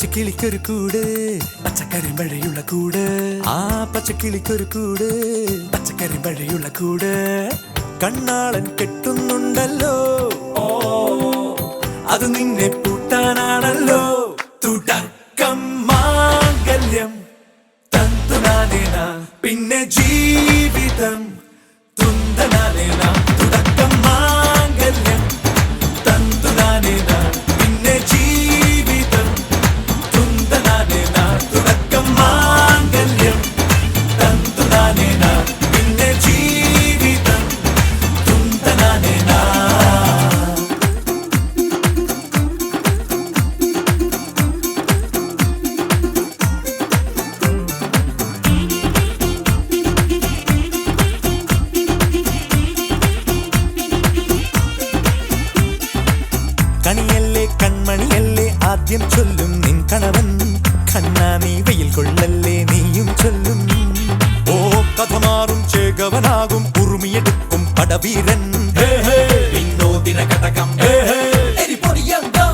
പച്ചക്കിളിക്കൊരു കൂട് പച്ചക്കറി വഴിയുള്ള കൂട് ആ പച്ചക്കിളിക്കൊരു കൂട് പച്ചക്കറി വഴിയുള്ള കൂട് കണ്ണാളൻ കെട്ടുന്നുണ്ടല്ലോ അത് നിന്നെ പൂട്ടാനാണല്ലോ തുടക്കം മാംഗല്യം തന്തുനാനേന പിന്നെ ജീവിതം തുന്തനാനേന തുടക്കം മാംഗല്യം തന്തുനാനേന പിന്നെ ജീവിതം തുന്തനാനേന തുടക്കം മാംഗല്യം തന്തുനാനേന പിന്നെ ജീവിതം തുന്തനാനേന കണിയല്ലേ കൺമണിയല്ലേ ആദ്യം ചൊല്ലും നിൻ കണവൻ കണ്ണാ നീ വെയിൽ കൊള്ളല്ലേ നീയും ചൊല്ലും ഓ കഥ മാറും ചേകവനാകും ഉറുമിയെടുക്കും പടവീരൻ വിനോദിന കടകം എരിപൊടിയങ്കം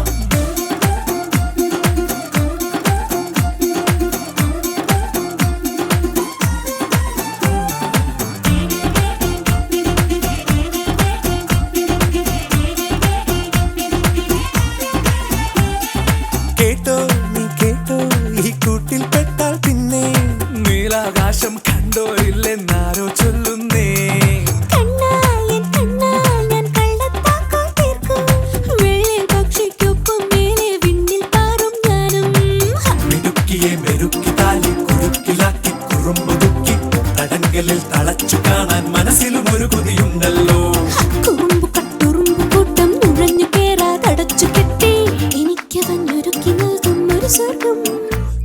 കേട്ടോ നീ കേട്ടോ ഈ കൂട്ടിൽ പെട്ടാൽ പിന്നെ നീലാകാശം കണ്ടോ ഇല്ലെന്നാരോ ചൊല്ലുന്നേ മിടുക്കിയെ മെരുക്കി താലി കുരുക്കിലാക്കി കുറുമ്പുതുക്കി തടങ്കലിൽ തളച്ചു കാണാൻ മനസ്സിലും ഒരു കൊതിയുണ്ടല്ലോ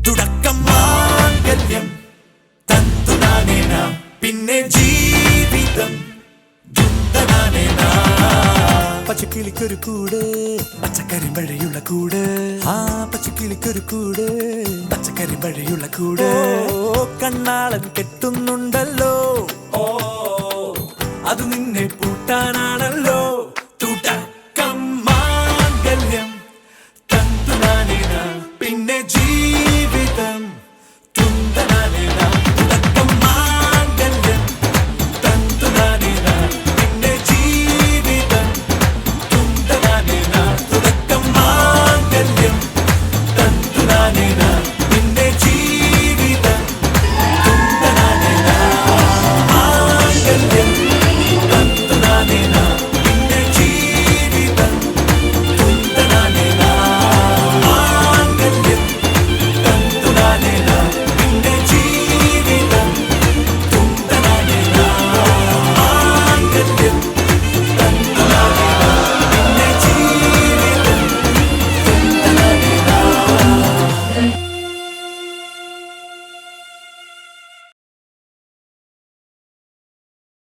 തുടക്കം മാംഗല്യം തന്തുനാനേന പിന്നെ ജീവിതം തുന്തനാനേന പച്ചക്കിളിക്കൊരു കൂട് പച്ചക്കറി വഴിയുള്ള കൂട് ആ പച്ചക്കിളിക്കൊരു കൂട് പച്ചക്കറി വഴിയുള്ള കൂട് കണ്ണാളൻ കെട്ടുന്നുണ്ടല്ലോ അത്